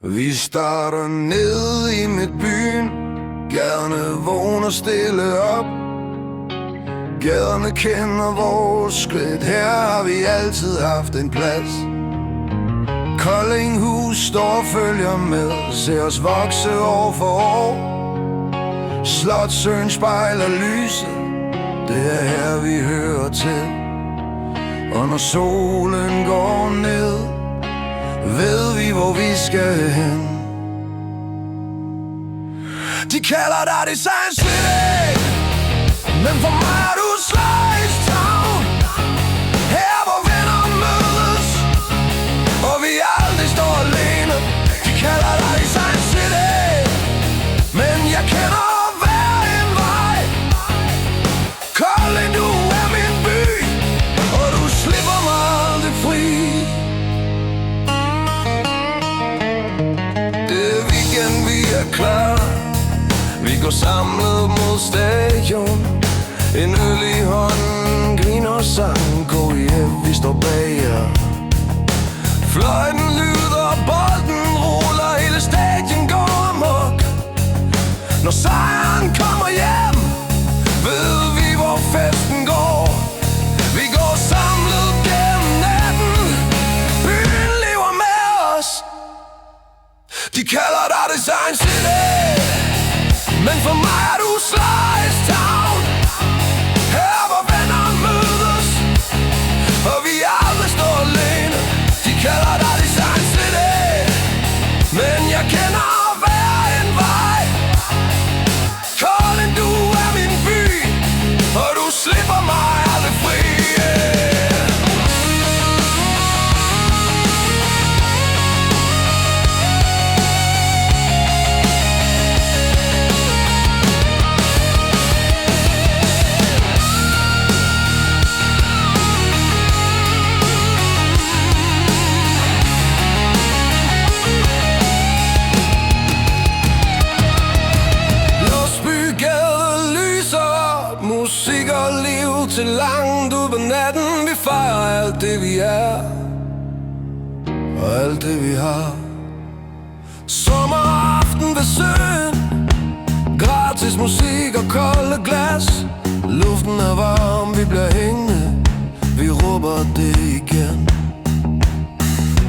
Vi starter ned i midtbyen. Gaderne vågner stille op. Gaderne kender vores skridt. Her har vi altid haft en plads. Koldinghus står og følger med. Ser os vokse år for år. Slotssøen spejler lyset. Det er her vi hører til. Og når solen går ned, ved vi hvor vi skal hen. De kalder dig Design City, men for mig er du Slice Town. Her hvor venner mødes, og vi aldrig står alene. De kalder dig Design City, men jeg kender hver en vej. Kolding, du er min by, og du slipper mig aldrig fri. Det er weekend, vi er klar. Vi går samlet mod stadion. En øl i hånden, griner og sang. KIF, vi står bag jer. Fløjten lyder, bolden ruller, hele stadion går amok. Når sejren kommer hjem, ved vi hvor festen går. Vi går samlet gennem natten. Byen lever med os. De kalder dig Design City, men for mig er du Slice Town. Her hvor venner mødes, og vi aldrig står alene. De kalder dig Design City, men jeg kender hver en vej. Kolding, du er min by, og du slipper mig aldrig fri. Musik og liv til langt ud på natten. Vi fejrer alt det vi er, og alt det vi har. Sommeraften ved søen, gratis musik og kolde glas. Luften er varm, vi bliver hængende. Vi råber det igen.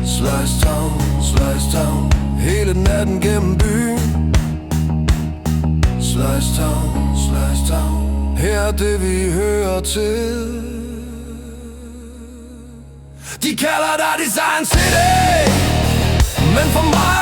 Slice Town, Slice Town, hele natten gennem byen. Slice Town, Slice Town, her er det vi hører til. De kalder dig Design City, men for mig